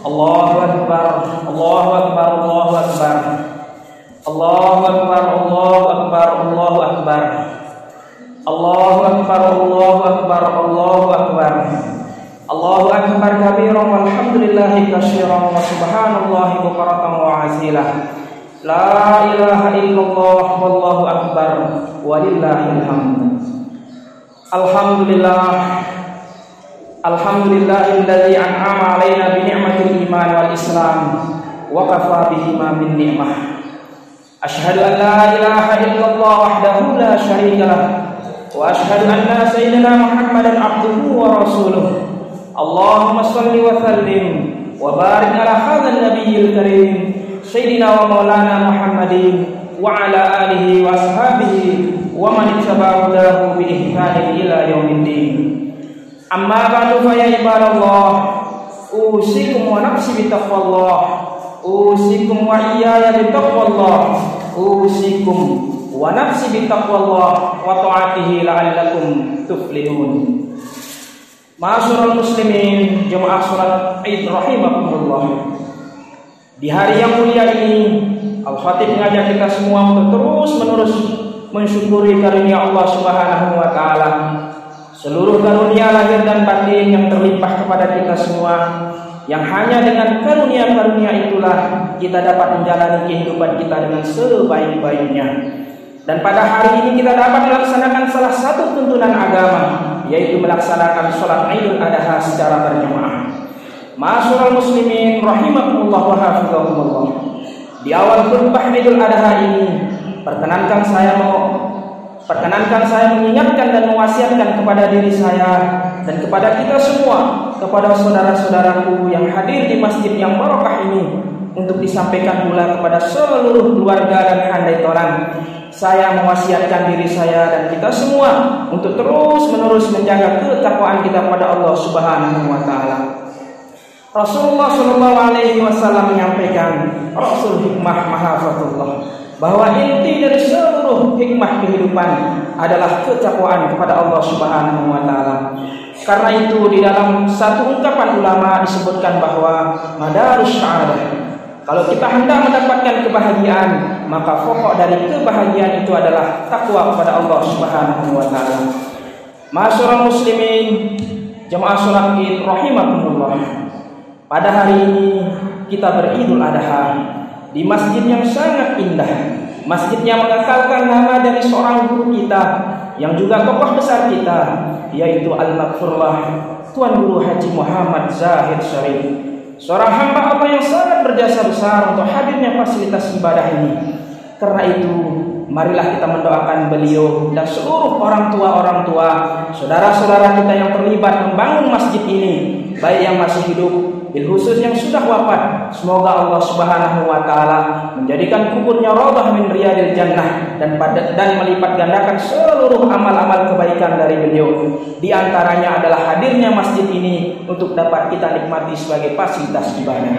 Allahu Akbar, Allahu Akbar, Allahu Akbar. Allahu Akbar, Allahu Akbar, Allahu Akbar. Allahu Akbar, Allahu Akbar, Allahu Akbar. Allahu Akbar kabiran walhamdulillahi katsiran wa subhanallahi bukratan wa asila. La ilaha illallah wallahu akbar walillahil hamd. Alhamdulillah. Alhamdulillahilladzi an'ama 'alaina bi ni'matil iman wal islam wa kafa bihi ma min ni'mah. Asyhadu an la ilaha illallah wahdahu la syarika lah wa asyhadu anna sayyidina Muhammadan abduhu wa rasuluh. Allahumma shalli wa sallim wa barik ala hadzal nabiyil karim sayyidina wa maulana Muhammadin wa ala alihi wa ashabihi wa man ittaba'ahu bi ihsanin ila yaumiddin. Amma ba'du fa ya ibadallah, usikum wa nafsi bi taqwallah, usikum wa iyaya bi taqwallah, usikum wa nafsi bi taqwallah wa ta'atihi la'allakum tuflihun. Ma'asyiral muslimin, jemaah salat Id rahimakumullah. Di hari yang mulia ini, Al-Khatib mengajak kita semua untuk terus-menerus mensyukuri karunia Allah Subhanahu wa taala. Seluruh karunia lahir dan batin yang terlimpah kepada kita semua, yang hanya dengan karunia-karunia itulah kita dapat menjalani kehidupan kita dengan sebaik-baiknya. Dan pada hari ini kita dapat melaksanakan salah satu tuntunan agama, yaitu melaksanakan sholat Idul Adha secara berjamaah. Ma'asyiral muslimin rahimakumullah wa hafizakumullah. Di awal khutbah Idul Adha ini, perkenankan saya mengingatkan dan mewasiatkan kepada diri saya dan kepada kita semua, kepada saudara-saudaraku yang hadir di masjid yang barokah ini, untuk disampaikan pula kepada seluruh keluarga dan handai toran. Saya mewasiatkan diri saya dan kita semua untuk terus-menerus menjaga ketakwaan kita pada Allah Subhanahu wa taala. Rasulullah sallallahu alaihi wasallam menyampaikan, Rasul hikmah mahafatullah, bahwa inti dari seluruh hikmah kehidupan adalah ketakwaan kepada Allah Subhanahu wa taala. Karena itu di dalam satu ungkapan ulama disebutkan bahwa madarus sa'adah, kalau kita hendak mendapatkan kebahagiaan, maka pokok dari kebahagiaan itu adalah takwa kepada Allah Subhanahu wa taala. Ma'asyiral muslimin, jemaah salat Id rahimakumullah. Pada hari ini kita beridul adha di masjid yang sangat indah, masjid yang mengekalkan nama dari seorang guru kita yang juga tokoh besar kita, yaitu Al-Maghfurlah Tuan Guru Haji Muhammad Zahid Syarif, seorang hamba Allah yang sangat berjasa besar untuk hadirnya fasilitas ibadah ini. Karena itu, marilah kita mendoakan beliau dan seluruh orang tua, saudara-saudara kita yang terlibat membangun masjid ini, baik yang masih hidup, bil khusus yang sudah wafat. Semoga Allah Subhanahu wa taala menjadikan kuburnya raudhah min riyadil jannah dan melipat gandakan seluruh amal-amal kebaikan dari beliau. Di antaranya adalah hadirnya masjid ini untuk dapat kita nikmati sebagai fasilitas ibadah.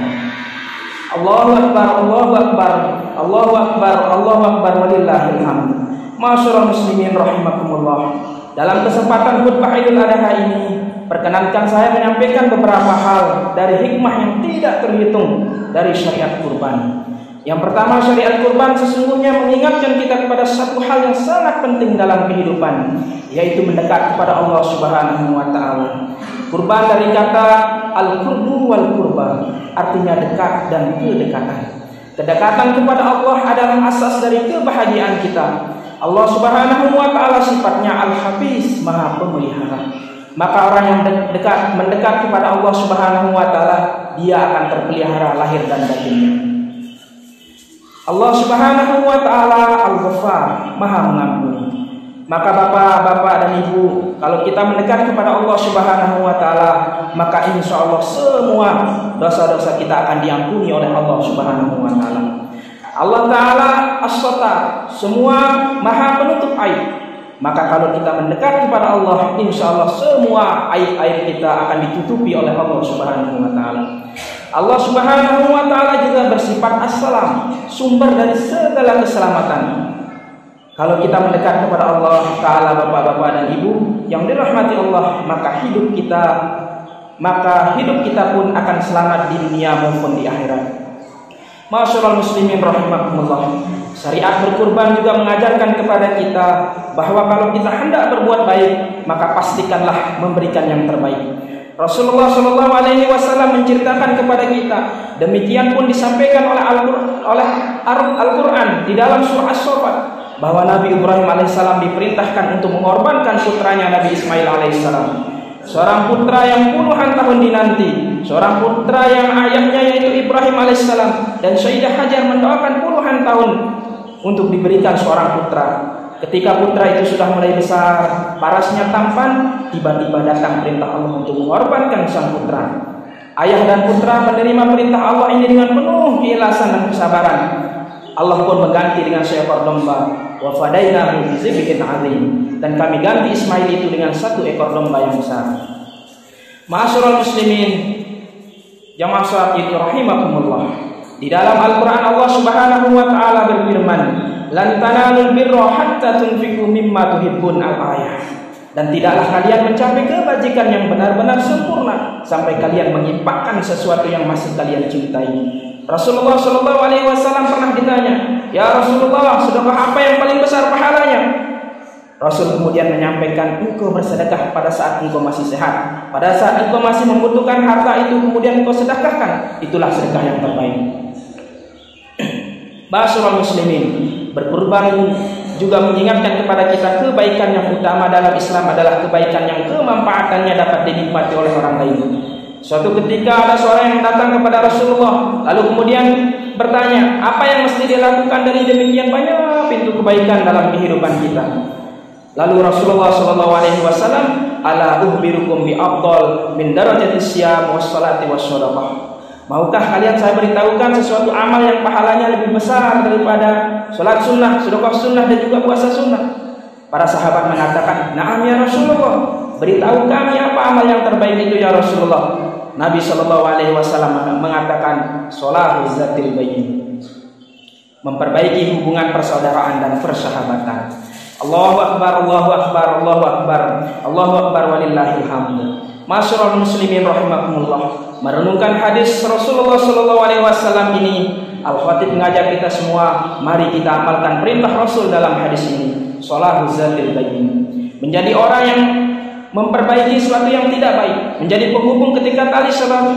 Allahu akbar, Allahu akbar, Allahu akbar, Allahu akbar walillahil hamd. Ma'asyiral muslimin rahimakumullah. Dalam kesempatan khutbah Idul Adha ini, perkenankan saya menyampaikan beberapa hal dari hikmah yang tidak terhitung dari syariat kurban. Yang pertama, syariat kurban sesungguhnya mengingatkan kita kepada satu hal yang sangat penting dalam kehidupan, yaitu mendekat kepada Allah Subhanahu wa taala. Kurban dari kata al-qurbu wal qurba, artinya dekat dan kedekatan. Kedekatan kepada Allah adalah asas dari kebahagiaan kita. Allah Subhanahu wa taala sifatnya Al-Hafiz, Maha Pemelihara. Maka orang yang mendekat kepada Allah Subhanahu wa taala, dia akan terpelihara lahir dan batinnya. Allah Subhanahu wa taala Al-Ghaffar, Maha Mengampuni. Maka bapak-bapak dan ibu, kalau kita mendekat kepada Allah Subhanahu wa taala, maka insya Allah semua dosa-dosa kita akan diampuni oleh Allah Subhanahu wa taala. Allah taala As-Sattar, semua Maha penutup aib. Maka kalau kita mendekat kepada Allah, insya Allah semua aib-aib kita akan ditutupi oleh Allah Subhanahu wa taala. Allah Subhanahu wa taala juga bersifat As-Salam, sumber dari segala keselamatan. Kalau kita mendekat kepada Allah taala, bapak-bapak dan ibu yang dirahmati Allah, maka hidup kita maka hidup kita pun akan selamat di dunia maupun di akhirat. Ma'asyiral muslimin rahimakumullah. Syariat berkurban juga mengajarkan kepada kita bahwa kalau kita hendak berbuat baik, maka pastikanlah memberikan yang terbaik. Rasulullah Shallallahu Alaihi Wasallam menceritakan kepada kita, demikian pun disampaikan oleh Al-Quran di dalam surah As-Saffat, bahwa Nabi Ibrahim alaihissalam diperintahkan untuk mengorbankan putranya Nabi Ismail alaihissalam. Seorang putra yang puluhan tahun dinanti, seorang putra yang ayahnya yaitu Ibrahim alaihissalam dan Sayyidah Hajar mendoakan puluhan tahun untuk diberikan seorang putra. Ketika putra itu sudah mulai besar, parasnya tampan, tiba-tiba datang perintah Allah untuk mengorbankan sang putra. Ayah dan putra menerima perintah Allah ini dengan penuh keikhlasan dan kesabaran. Allah pun mengganti dengan seekor domba. Wa fadainahu bizibhin azim, dan kami ganti Ismail itu dengan satu ekor domba yang besar. Ma'asyiral muslimin, jamaah salat itu rahimakumullah. Di dalam Al-Quran Allah Subhanahu wa taala berfirman, "Lan tanalul birra hatta tunfiqu mimma tuhibbun." Al-ayah. Dan tidaklah kalian mencapai kebajikan yang benar-benar sempurna sampai kalian menginfakkan sesuatu yang masih kalian cintai. Rasulullah Shallallahu Alaihi Wasallam pernah ditanya, "Ya Rasulullah, sedekah apa yang paling besar pahalanya?" Rasul kemudian menyampaikan, "Engkau bersedekah pada saat engkau masih sehat, pada saat engkau masih membutuhkan harta itu kemudian engkau sedekahkan, itulah sedekah yang terbaik." Ma'asyiral muslimin, berkurban juga mengingatkan kepada kita kebaikan yang utama dalam Islam adalah kebaikan yang kemanfaatannya dapat dinikmati oleh orang lain. Suatu ketika ada seorang yang datang kepada Rasulullah, lalu kemudian bertanya, apa yang mesti dilakukan dari demikian banyak pintu kebaikan dalam kehidupan kita? Lalu Rasulullah Shallallahu Alaihi Wasallam, "Ala uhbirukum bi afdal min darajatis syiyam was salati was shadaqah." Maukah kalian saya beritahukan sesuatu amal yang pahalanya lebih besar daripada salat sunnah, sedekah sunnah dan juga puasa sunnah? Para sahabat mengatakan, "Na'am ya Rasulullah, beritahu kami apa amal yang terbaik itu ya Rasulullah." Nabi Shallallahu Alaihi Wasallam mengatakan, "Sholatu zatil bayin," memperbaiki hubungan persaudaraan dan persahabatan. Allahu akbar, Allahu akbar, Allahu akbar, Allahu akbar walillahil hamd. Ma'asyiral muslimin rahimakumullah. Merenungkan hadis Rasulullah Shallallahu Alaihi Wasallam ini, Al-Khatib mengajak kita semua, mari kita amalkan perintah Rasul dalam hadis ini. Sholatu zatil bayin, menjadi orang yang memperbaiki sesuatu yang tidak baik, menjadi penghubung ketika tali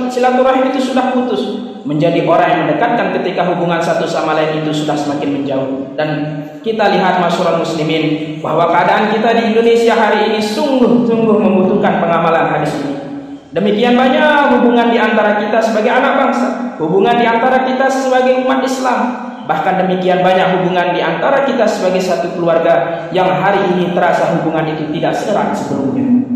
silaturahim itu sudah putus, menjadi orang yang mendekatkan ketika hubungan satu sama lain itu sudah semakin menjauh. Dan kita lihat masyarakat muslimin bahwa keadaan kita di Indonesia hari ini sungguh-sungguh membutuhkan pengamalan hadis ini. Demikian banyak hubungan di antara kita sebagai anak bangsa, hubungan di antara kita sebagai umat Islam, bahkan demikian banyak hubungan di antara kita sebagai satu keluarga yang hari ini terasa hubungan itu tidak seerat sebelumnya.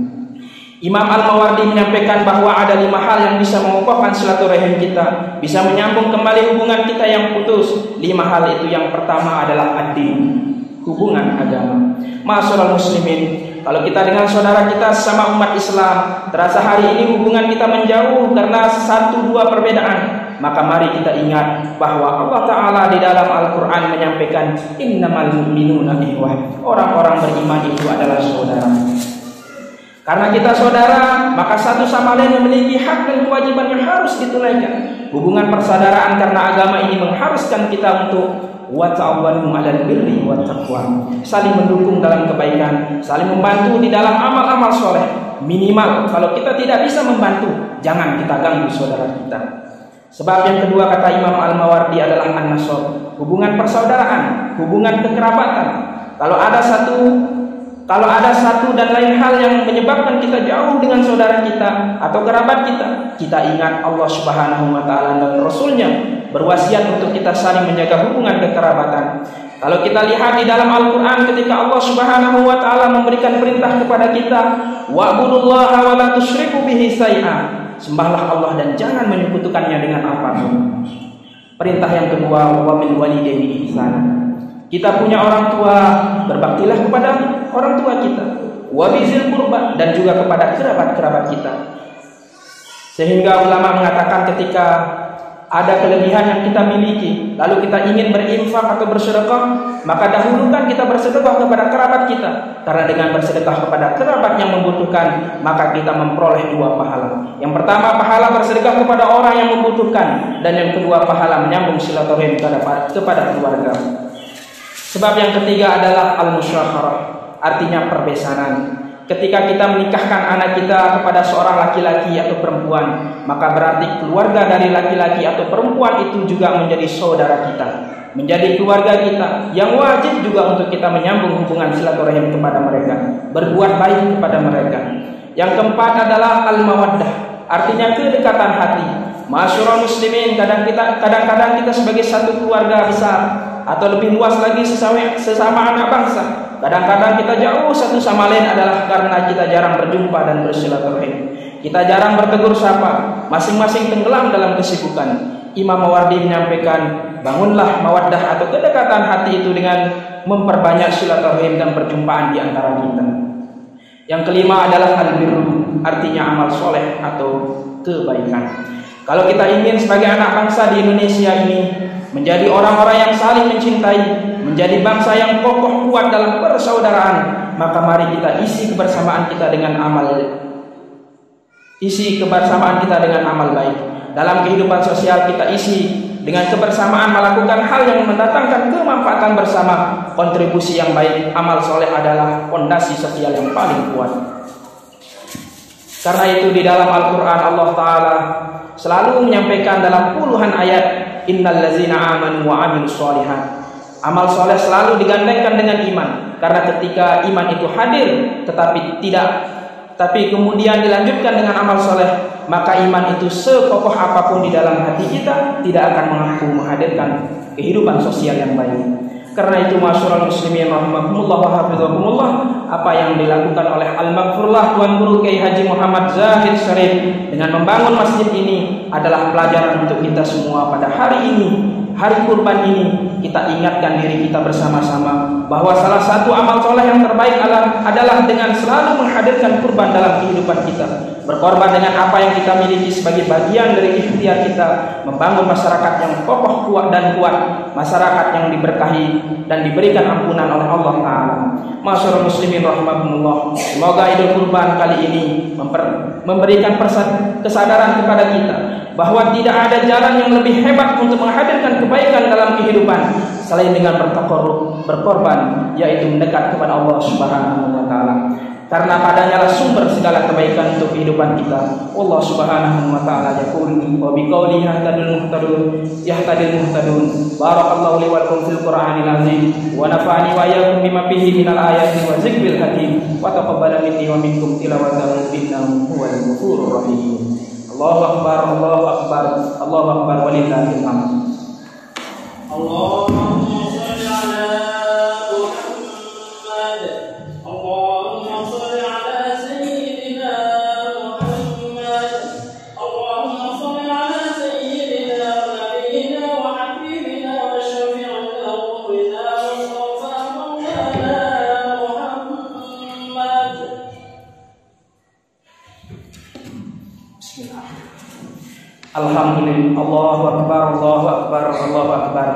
Imam Al-Mawardi menyampaikan bahwa ada 5 hal yang bisa mengokohkan silaturahim kita, bisa menyambung kembali hubungan kita yang putus. 5 hal itu yang pertama adalah ad-din, hubungan agama. Ma'asyiral muslimin, kalau kita dengan saudara kita sama umat Islam terasa hari ini hubungan kita menjauh karena 1-2 perbedaan, maka mari kita ingat bahwa Allah Ta'ala di dalam Al-Quran menyampaikan, "Innamal mu'minuna ikhwah." Orang-orang beriman itu adalah saudara. Karena kita saudara, maka satu sama lain memiliki hak dan kewajiban yang harus ditunaikan. Hubungan persaudaraan karena agama ini mengharuskan kita untuk wa ta'awanu 'alal birri wat taqwa, saling mendukung dalam kebaikan, saling membantu di dalam amal-amal soleh. Minimal kalau kita tidak bisa membantu, jangan kita ganggu saudara kita. Sebab yang kedua kata Imam Al-Mawardi adalah an-nasab, hubungan persaudaraan, hubungan kekerabatan. Kalau ada satu dan lain hal yang menyebabkan kita jauh dengan saudara kita atau kerabat kita ingat Allah Subhanahu wa taala dan Rasulnya berwasiat untuk kita saling menjaga hubungan kekerabatan. Kalau kita lihat di dalam Al-Quran ketika Allah Subhanahu wa taala memberikan perintah kepada kita, wa'budullaha wa la tusyriku bihi syai'a, sembahlah Allah dan jangan menyekutukannya dengan apapun. Perintah yang kedua, wa bil walidayni ihsana, kita punya orang tua, berbaktilah kepada orang tua kita. Wa bizil qurba, dan juga kepada kerabat-kerabat kita. Sehingga ulama mengatakan ketika ada kelebihan yang kita miliki, lalu kita ingin berinfak atau bersedekah, maka dahulukan kita bersedekah kepada kerabat kita. Karena dengan bersedekah kepada kerabat yang membutuhkan, maka kita memperoleh 2 pahala. Yang pertama, pahala bersedekah kepada orang yang membutuhkan, dan yang kedua, pahala menyambung silaturahim kepada keluarga. Sebab yang ketiga adalah al-musyaharah, artinya perbesanan. Ketika kita menikahkan anak kita kepada seorang laki-laki atau perempuan, maka berarti keluarga dari laki-laki atau perempuan itu juga menjadi saudara kita, menjadi keluarga kita, yang wajib juga untuk kita menyambung hubungan silaturahim kepada mereka, berbuat baik kepada mereka. Yang keempat adalah al-mawaddah, artinya kedekatan hati. Masyurul muslimin, kadang-kadang kita sebagai satu keluarga besar, atau lebih luas lagi sesama anak bangsa, kadang-kadang kita jauh satu sama lain adalah karena kita jarang berjumpa dan bersilaturahim. Kita jarang bertegur sapa, masing-masing tenggelam dalam kesibukan. Imam Mawardi menyampaikan, bangunlah mawaddah atau kedekatan hati itu dengan memperbanyak silaturahim dan perjumpaan di antara kita. Yang kelima adalah al-birru, artinya amal soleh atau kebaikan. Kalau kita ingin sebagai anak bangsa di Indonesia ini menjadi orang-orang yang saling mencintai, menjadi bangsa yang kokoh kuat dalam persaudaraan, maka mari kita isi kebersamaan kita dengan amal baik. Dalam kehidupan sosial kita isi dengan kebersamaan melakukan hal yang mendatangkan kemanfaatan bersama. Kontribusi yang baik, amal soleh adalah fondasi sosial yang paling kuat. Karena itu di dalam Al-Quran Allah Ta'ala selalu menyampaikan dalam puluhan ayat, innal ladzina amanu wa amilus sholihat. Amal soleh selalu digandengkan dengan iman, karena ketika iman itu hadir tapi kemudian dilanjutkan dengan amal soleh, maka iman itu sekokoh apapun di dalam hati kita tidak akan mampu menghadirkan kehidupan sosial yang baik. Karena itu masyarul muslimin rahimakumullah wa hafizakumullah, apa yang dilakukan oleh Al-Maghfurlah Tuan Guru Kiai Haji Muhammad Zahid Syarif dengan membangun masjid ini adalah pelajaran untuk kita semua pada hari ini, hari kurban ini. Kita ingatkan diri kita bersama-sama bahwa salah satu amal soleh yang terbaik adalah dengan selalu menghadirkan kurban dalam kehidupan kita, berkorban dengan apa yang kita miliki sebagai bagian dari ikhtiar kita membangun masyarakat yang kokoh kuat, masyarakat yang diberkahi dan diberikan ampunan oleh Allah Ta'ala. Masyarul muslimin rahimakumullah, semoga Idul Kurban kali ini memberikan kesadaran kepada kita bahwa tidak ada jalan yang lebih hebat untuk menghadirkan kebaikan dalam kehidupan selain dengan berkorban, yaitu mendekat kepada Allah Subhanahu wa Ta'ala. Karena padanya lah sumber segala kebaikan untuk kehidupan kita. Allah Subhanahu wa Ta'ala yaqul wa biqauli yahtadil muhtadun. Barakallahu li wa lakum fil Qur'anil azim wa nafa'ani wa iyyakum bima fihi minal ayati wa zikril hakim wa taqabbala minni wa minkum tilawatahu innahu huwal ghafurur rahim. Allahu akbar, Allahu akbar, Allahu akbar walillahil hamd. Allahumma shalli ala Muhammad. Allahumma shalli ala sayyidina Muhammad. Allahumma shalli ala sayyidina nabiyyina wa habibina wa syafi'ina wa Mustafa Maulana Muhammad. Bismillah. Alhamdulillah, Allahu akbar, Allahu akbar, Allahu akbar,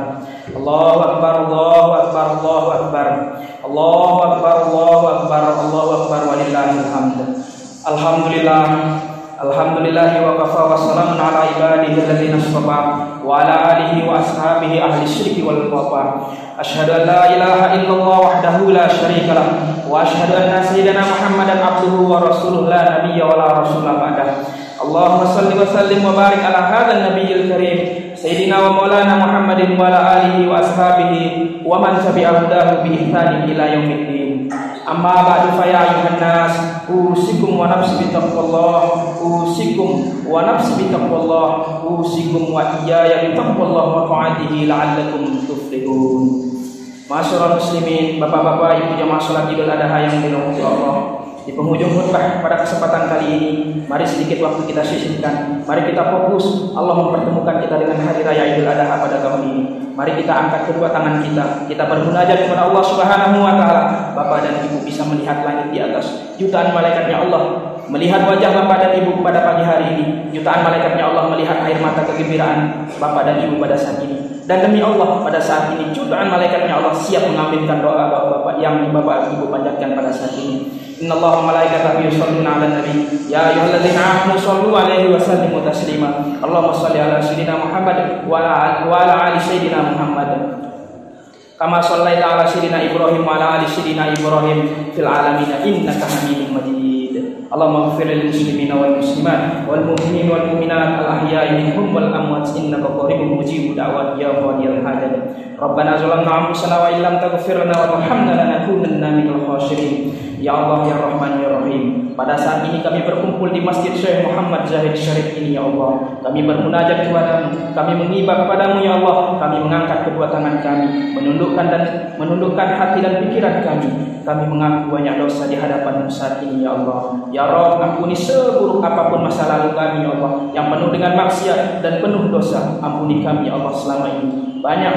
Allahu akbar, Allahu akbar, Allahu akbar, Allahu akbar, Allahu akbar, Allahu akbar, walillahil hamd. Alhamdulillah, alhamdulillah wa kafa wa salamun ala ibadihi alladziina istafa wa ala alihi wa ashabihi ahli syirki wal wafa. Asyhadu an la ilaha illallah wahdahu la syarika lah wa asyhadu anna sayyidana Muhammadan abduhu wa rasuluhu la nabiyya wa la rasula ba'dah. Allahumma salli wa sallim wa barik ala hadzal nabiyil karim sayyidina wa maulana Muhammadin wa ala alihi wa ashabihi wa man tabi'a hudahu bi ihsanin ila yaumiddin. Amma ba'du fa ya ayyuhan nas usikum wa nafsi bi taqwallah, usikum wa nafsi bi taqwallah, usikum wa iyaya bi taqwallah wa ta'atihi la'allakum tuflihun. Masyarul muslimin, bapak-bapak, ibu jamaah salat Idul Adha yang dirahmati Allah. Di penghujung khutbah pada kesempatan kali ini, mari sedikit waktu kita sisihkan. Mari kita fokus Allah mempertemukan kita dengan hari raya Idul Adha pada tahun ini. Mari kita angkat kedua tangan kita bermunajat kepada Allah Subhanahu wa taala. Bapak dan Ibu bisa melihat langit di atas, jutaan malaikatnya Allah melihat wajah Bapak dan Ibu pada pagi hari ini. Jutaan malaikatnya Allah melihat air mata kegembiraan Bapak dan Ibu pada saat ini. Dan demi Allah, pada saat ini jutaan malaikatnya Allah siap mengaminkan doa Bapak yang Bapak Ibu panjatkan pada saat ini. Innallaha wa malaikatahu yusholluna 'alan nabi ya ayyuhalladzina amanu shollu 'alaihi wa sallimu taslima. Allahumma shalli ala sayyidina Muhammad wa ala ali sayyidina Muhammad. Kama shallaita ala sayyidina Ibrahim wa ala ali sayyidina Ibrahim fil alamin innaka Hamidum Majid. Allahumma ighfir lil muslimina wal muslimat wal mu'minin wal mu'minat al ahya'i minhum wal amwat innaka qaribun mujibud da'wat ya qadiyal hajat. Rabbana zalamna anfusana wa illam taghfir lana wa tarhamna lanakunanna minal khasirin. Ya Allah ya Rahman ya Rahim, pada saat ini kami berkumpul di Masjid Syekh Muhammad Zahid Syarif ini ya Allah. Kami bermunajat kepadamu, kami menghibah kepadamu ya Allah. Kami mengangkat kedua tangan kami, menundukkan hati dan pikiran kami. Kami mengaku banyak dosa di hadapan-Mu saat ini ya Allah. Ya Rabb, ampuni seburuk apapun masa lalu kami ya Allah, yang penuh dengan maksiat dan penuh dosa. Ampuni kami ya Allah selama ini banyak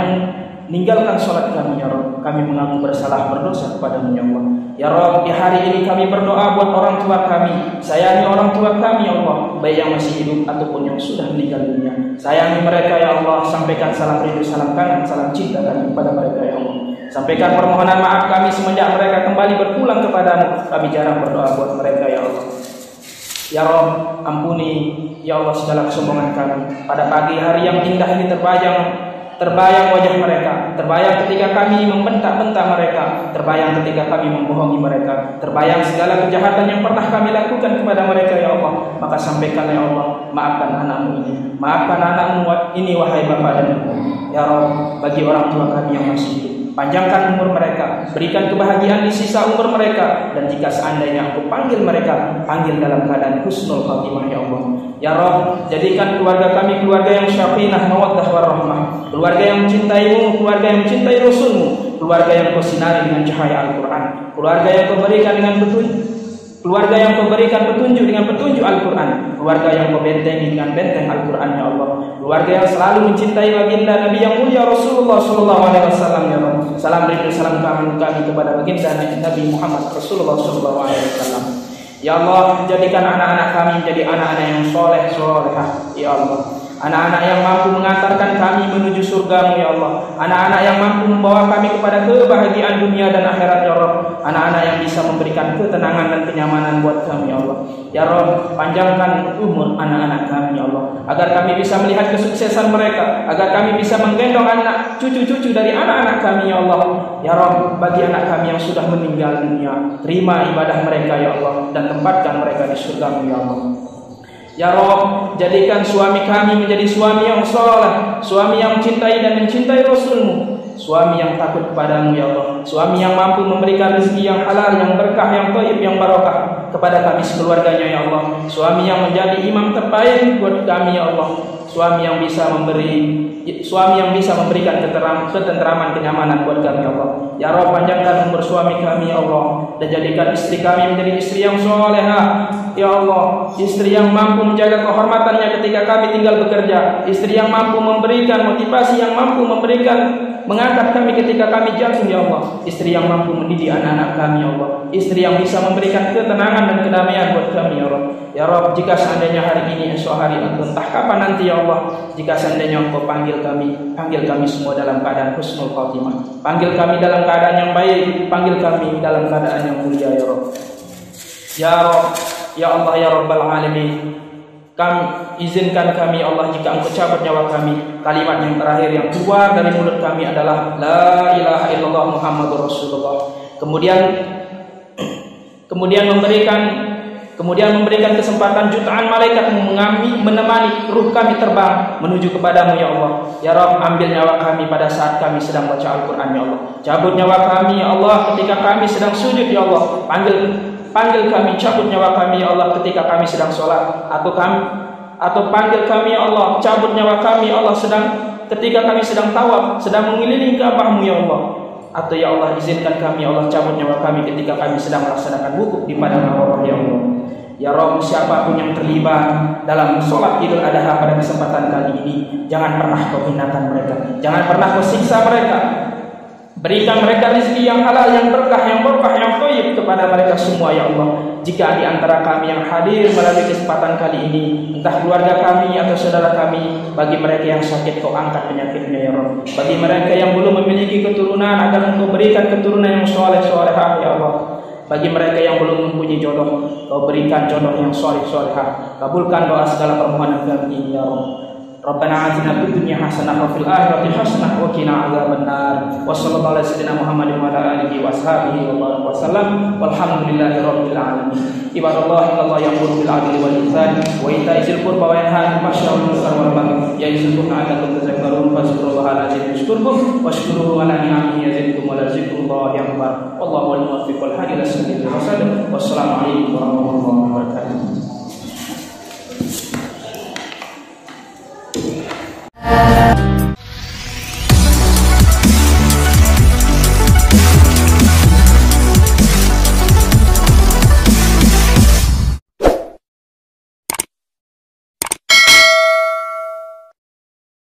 meninggalkan sholat kami ya Rabb. Kami mengaku bersalah berdosa kepadamu ya Allah. Ya Rabb, di hari ini kami berdoa buat orang tua kami. Sayangi orang tua kami ya Allah, baik yang masih hidup ataupun yang sudah meninggal dunia. Sayangi mereka ya Allah. Sampaikan salam rindu, salam kangen, salam cinta kami kepada mereka ya Allah. Sampaikan permohonan maaf kami semenjak mereka kembali berpulang kepadamu. Kami jarang berdoa buat mereka ya Allah. Ya Rabb, ampuni ya Allah segala kesombongan kami. Pada pagi hari yang indah ini terbayang wajah mereka, terbayang ketika kami membentak-bentak mereka, terbayang ketika kami membohongi mereka, terbayang segala kejahatan yang pernah kami lakukan kepada mereka ya Allah. Maka sampaikan ya Allah, maafkan anakmu ini, maafkan anakmu ini wahai Bapak dan Ibu. Ya Rabb, bagi orang tua kami yang masih hidup, panjangkan umur mereka, berikan kebahagiaan di sisa umur mereka, dan jika seandainya Aku panggil mereka, panggil dalam keadaan husnul khatimah ya Allah. Ya Rabb, jadikan keluarga kami keluarga yang syafinah mawaddah warahmah, keluarga yang mencintai-Mu, keluarga yang mencintai Rasul-Mu, keluarga yang Kau sinari dengan cahaya Al-Quran, keluarga yang Kau berikan dengan petunjuk, keluarga yang Kau berikan petunjuk dengan petunjuk Al-Quran, keluarga yang Kau bentengi dengan benteng Al-Quran ya Allah, keluarga yang selalu mencintai baginda Nabi yang mulia Rasulullah sallallahu alaihi wasallam ya Rabb. Salam rindu salam kami kepada baginda Nabi Muhammad Rasulullah sallallahu alaihi wasallam. Ya Allah, jadikan anak-anak kami menjadi anak-anak yang soleh solehah ya Allah. Anak-anak yang mampu mengantarkan kami menuju surga-Mu ya Allah. Anak-anak yang mampu membawa kami kepada kebahagiaan dunia dan akhirat ya Rabb. Anak-anak yang bisa memberikan ketenangan dan kenyamanan buat kami ya Allah. Ya Rabb, panjangkan umur anak-anak kami ya Allah, agar kami bisa melihat kesuksesan mereka, agar kami bisa menggendong anak cucu-cucu dari anak-anak kami ya Allah. Ya Rabb, bagi anak kami yang sudah meninggal dunia, terima ibadah mereka ya Allah, dan tempatkan mereka di surga-Mu ya Allah. Ya Rabb, jadikan suami kami menjadi suami yang saleh, suami yang mencintai dan mencintai Rasul-Mu, suami yang takut kepadamu ya Allah, suami yang mampu memberikan rezeki yang halal, yang berkah, yang thayyib, yang barokah kepada kami sekeluarganya ya Allah, suami yang menjadi imam terbaik buat kami ya Allah, suami yang bisa memberikan ketenteraman, kenyamanan buat kami ya Allah. Ya Rabb, panjangkan umur suami kami ya Allah, dan jadikan istri kami menjadi istri yang solehah ya Allah, istri yang mampu menjaga kehormatannya ketika kami tinggal bekerja, istri yang mampu memberikan motivasi, yang mampu mengangkat kami ketika kami jatuh ya Allah, istri yang mampu mendidik anak-anak kami ya Allah, istri yang bisa memberikan ketenangan dan kedamaian buat kami ya Rabb. Ya Rabb, jika seandainya hari ini, esok hari, atau entah kapan nanti ya Allah, jika seandainya Engkau panggil kami semua dalam keadaan husnul khatimah, panggil kami dalam keadaan yang baik, panggil kami dalam keadaan yang mulia ya Rabb. Ya Rabb, ya Allah ya Rabbal Alamin, kami izinkan kami Allah, jika Engkau cabut nyawa kami, kalimat yang terakhir yang keluar dari mulut kami adalah la ilaha illallah Muhammadur Rasulullah. Kemudian memberikan kesempatan jutaan malaikat menemani ruh kami terbang menuju kepadamu ya Allah. Ya Rabb, ambil nyawa kami pada saat kami sedang baca Al-Quran ya Allah. Cabut nyawa kami ya Allah ketika kami sedang sujud ya Allah. Panggil kami, cabut nyawa kami ya Allah ketika kami sedang sholat, atau panggil kami ya Allah, cabut nyawa kami ya Allah ketika kami sedang tawaf, sedang mengelilingi Ka'bah-Mu ya Allah. atau ya Allah izinkan kami, ya Allah cabut nyawa kami ketika kami sedang melaksanakan wukuf di padang Arafah ya Allah. Ya Rabb, siapapun yang terlibat dalam sholat Idul Adha pada kesempatan kali ini, jangan pernah kau hinakan mereka, jangan pernah kau siksa mereka. Berikan mereka rezeki yang halal, yang berkah, yang barokah, yang thayyib kepada mereka semua ya Allah. Jika di antara kami yang hadir melalui kesempatan kali ini, entah keluarga kami atau saudara kami, bagi mereka yang sakit kau angkat penyakitnya ya Rabb. Bagi mereka yang belum memiliki keturunan, agar Engkau berikan keturunan yang soleh-solehah ya Allah. Bagi mereka yang belum mempunyai jodoh, kau berikan jodoh yang soleh-solehah. Kabulkan doa segala permohonan kami ini ya Rabb. Rabbana atina fid dunya hasanah wa fil akhirati hasanah wa qina adzabannar. Wa sallallahu alaihi wasallam Muhammadin wa ala alihi wa sahbihi wa baraka wasallam. Walhamdulillahi rabbil alamin. Ibadallah, innallaha ya'muru bil 'adli wal ihsan wa ita'i dzil qurba wa yanha 'anil fahsya'i wal munkari wal baghi ya'izukum la'allakum tadhakkarun. Fadhkurullaha al-'azim yashkurkum washkuruhu 'ala ni'amihi yazidkum wa la dzikrullahi akbar. Wallahu al-muwaffiq wal hadi ila sabilil rasyad. Wassalamu alaikum warahmatullahi wabarakatuh.